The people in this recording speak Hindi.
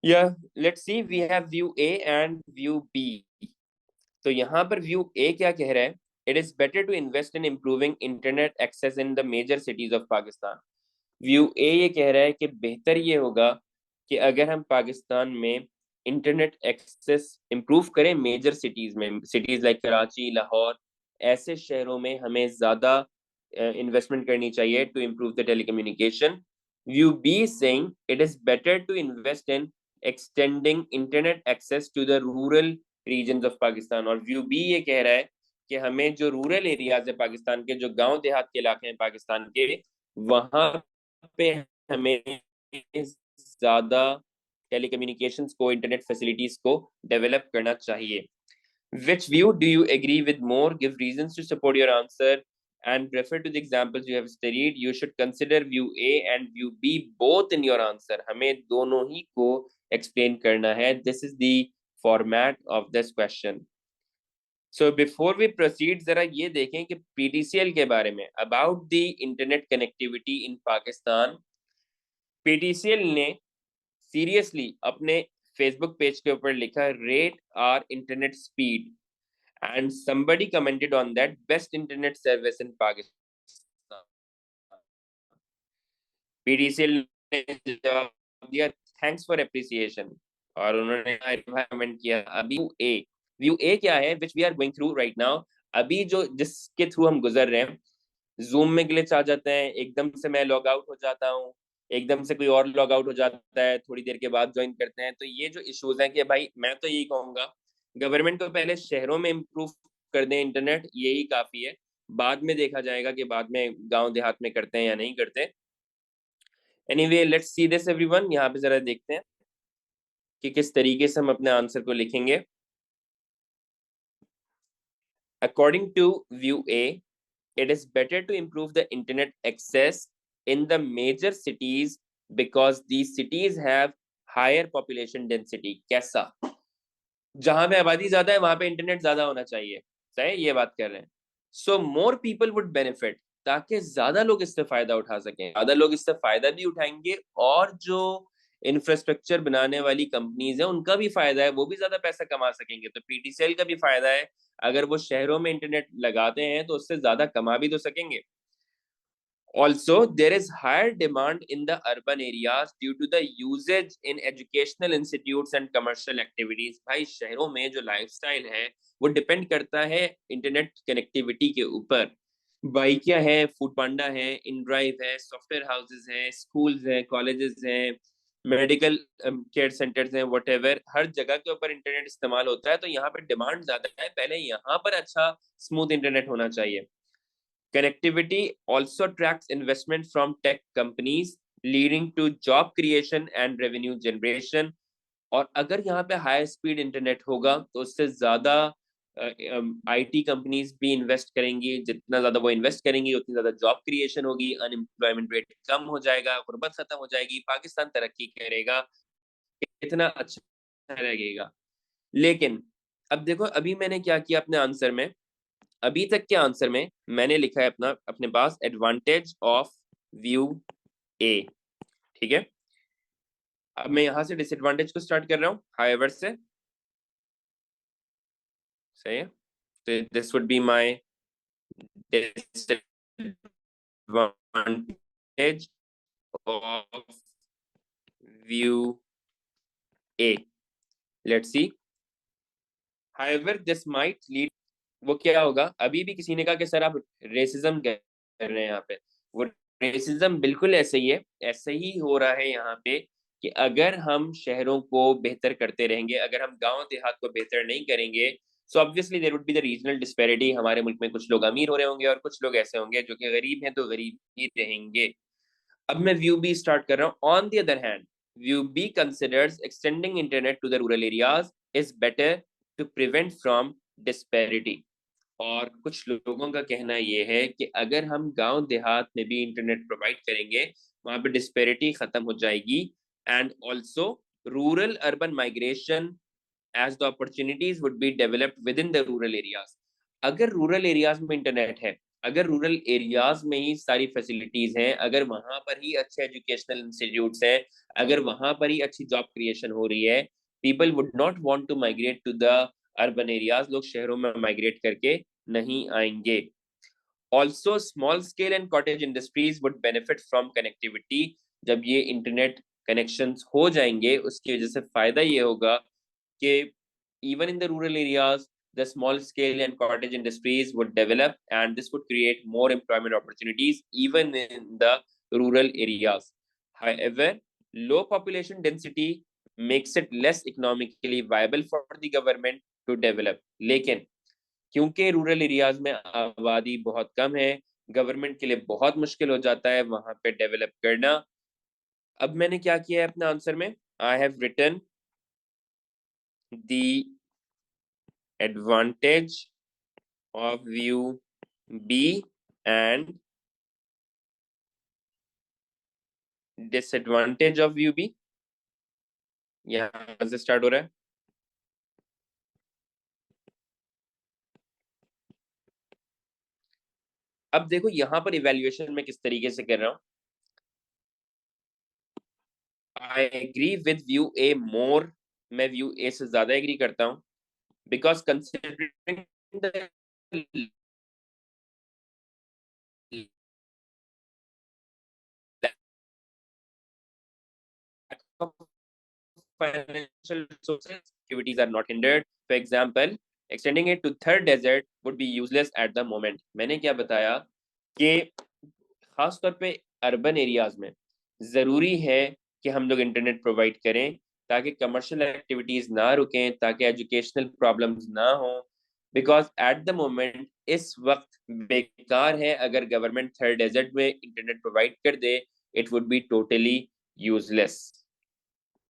या let's see, we have view A and view B. तो यहाँ पर व्यू ए क्या कह रहा है? It is better to invest in improving internet access in the major cities of Pakistan. View A ये कह रहा है कि बेहतर ये होगा कि अगर हम पाकिस्तान में इंटरनेट एक्सेस इंप्रूव करें मेजर सिटीज में, सिटीज लाइक कराची, लाहौर, ऐसे शहरों में हमें ज्यादा इन्वेस्टमेंट करनी चाहिए to improve the telecommunication. View B saying it is better to invest in extending internet access to the rural region of Pakistan. और व्यू बी ये कह रहा है कि हमें जो रूरल एरियाज है पाकिस्तान के, जो गांव देहात के इलाके हैं पाकिस्तान के, वहां पे हमें ज्यादा टेलीकम्युनिकेशंस को, इंटरनेट फैसिलिटीज को डेवलप करना चाहिए। Which view do you agree with more? Give reasons to support your answer and refer to the examples you have studied. You should consider view A and view B both in your answer. हमें दोनों ही को explain करना है. This is the format of this question. So before we proceed, जरा ये देखें कि PTCL के बारे में, about the internet connectivity in Pakistan, PTCL ने सीरियसली अपने फेसबुक पेज के ऊपर लिखा, rate our internet speed, and somebody commented on that, best internet service in Pakistan. PDCL ने जवाब दिया, थैंक्स फॉर अप्रिसिएशन। और उन्होंने कमेंट किया, अभी व्यू ए क्या है, which we are going through right now. अभी जो जिसके थ्रू हम गुजर रहे हैं, जूम में ग्लिच आ जाते हैं, एकदम से मैं लॉग आउट हो जाता हूँ, एकदम से कोई और लॉग आउट हो जाता है, थोड़ी देर के बाद ज्वाइन करते हैं। तो ये जो इश्यूज हैं, कि भाई मैं तो यही कहूंगा गवर्नमेंट को पहले शहरों में इम्प्रूव कर दें इंटरनेट, यही काफी है। बाद में देखा जाएगा कि बाद में गांव देहात में करते हैं या नहीं करते। Anyway, let's see this everyone. यहाँ पे जरा देखते हैं कि किस तरीके से हम अपने आंसर को लिखेंगे। According to view A, it is better to improve the internet access in the major cities because these cities have higher population density। कैसा? जहां पे आबादी ज्यादा है वहां पे इंटरनेट ज्यादा होना चाहिए, सही ये बात कर रहे हैं। सो मोर पीपल वुड बेनिफिट, ताकि ज्यादा लोग इससे फायदा उठा सकें, ज्यादा लोग इससे फायदा भी उठाएंगे, और जो इंफ्रास्ट्रक्चर बनाने वाली कंपनीज है उनका भी फायदा है, वो भी ज्यादा पैसा कमा सकेंगे। तो पीटीसीएल का भी फायदा है, अगर वो शहरों में इंटरनेट लगाते हैं तो उससे ज्यादा कमा भी तो सकेंगे। Also, there is higher demand in the urban areas due to the usage in educational institutes and commercial activities। भाई शहरों में जो लाइफस्टाइल है वो डिपेंड करता है इंटरनेट कनेक्टिविटी के ऊपर। बाइकिया है, फूड पांडा है, इनड्राइव है, सॉफ्टवेयर हाउसेज हैं, स्कूल्स हैं, कॉलेजेस हैं, मेडिकल केयर सेंटर्स हैं, वटेवर, हर जगह के ऊपर इंटरनेट इस्तेमाल होता है। तो यहाँ पर डिमांड ज्यादा है, पहले यहाँ पर अच्छा स्मूथ इंटरनेट होना चाहिए। Connectivity also attracts investment from tech companies, leading to job creation and revenue generation। और अगर यहाँ पे हाई स्पीड इंटरनेट होगा तो उससे ज्यादा आईटी कंपनीज भी इन्वेस्ट करेंगी। जितना ज्यादा वो इन्वेस्ट करेंगी उतनी ज्यादा जॉब क्रिएशन होगी, अनएम्प्लॉयमेंट रेट कम हो जाएगा, गुर्बत खत्म हो जाएगी, पाकिस्तान तरक्की करेगा, इतना अच्छा लगेगा। लेकिन अब देखो, अभी मैंने क्या किया अपने आंसर में, अभी तक के आंसर में मैंने लिखा है अपना, अपने पास एडवांटेज ऑफ व्यू ए। ठीक है, अब मैं यहां से डिसएडवांटेज को स्टार्ट कर रहा हूं, हाईएवर से। सही है, तो this would be my disadvantage of view A. Let's see, however this might lead, वो क्या होगा? अभी भी किसी ने कहा कि सर आप रेसिज्म कर रहे हैं यहाँ पे, वो रेसिज्म बिल्कुल ऐसे ही है, ऐसे ही हो रहा है यहाँ पे कि अगर हम शहरों को बेहतर करते रहेंगे, अगर हम गांव देहात को बेहतर नहीं करेंगे, so obviously there would be the regional disparity. हमारे मुल्क में कुछ लोग अमीर हो रहे होंगे और कुछ लोग ऐसे होंगे जो कि गरीब हैं, तो गरीब ही रहेंगे। अब मैं व्यू बी स्टार्ट कर रहा हूँ। On the other hand, view B considers extending internet to the rural areas is better to prevent from disparity. और कुछ लोगों का कहना यह है कि अगर हम गांव देहात में भी इंटरनेट प्रोवाइड करेंगे, वहां पे डिस्पेरिटी खत्म हो जाएगी। And also rural urban migration as the opportunities would be developed within the rural areas. अगर रूरल एरियाज में इंटरनेट है अगर रूरल एरियाज में ही सारी फैसिलिटीज हैं, अगर वहां पर ही अच्छे एजुकेशनल इंस्टीट्यूट्स हैं, अगर वहां पर ही अच्छी जॉब क्रिएशन हो रही है, people would not want to migrate to the urban areas. लोग शहरों में माइग्रेट करके नहीं आएंगे। Also small scale and cottage industries would benefit from connectivity. जब ये इंटरनेट कनेक्शंस हो जाएंगे, उसकी वजह से फायदा ये होगा कि even in the rural areas, the small scale and cottage industries would develop, and this would create more employment opportunities even in the rural areas. However, low population density makes it less economically viable for the government to develop. लेकिन क्योंकि रूरल एरियाज में आबादी बहुत कम है, गवर्नमेंट के लिए बहुत मुश्किल हो जाता है वहां पे डेवलप करना। अब मैंने क्या किया है अपने आंसर में, I have written the advantage of view B and disadvantage of view B। यहां से स्टार्ट हो रहा है। अब देखो यहां पर इवेल्युएशन में किस तरीके से कर रहा हूं। आई एग्री विद व्यू ए मोर, मैं व्यू ए से ज्यादा एग्री करता हूं, because considering the financial resources, activities are not hindered. For example, extending it to third desert would be useless at the moment। मैंने क्या बताया कि खास तौर पे अर्बन एरियाज में जरूरी है कि हम लोग इंटरनेट प्रोवाइड करें, ताकि कमर्शियल एक्टिविटीज ना रुकें, ताकि एजुकेशनल प्रॉब्लम्स ना हो। बिकॉज एट द मोमेंट इस वक्त बेकार है, अगर गवर्नमेंट थर्ड डेजर्ट में इंटरनेट प्रोवाइड कर दे, it would be totally useless.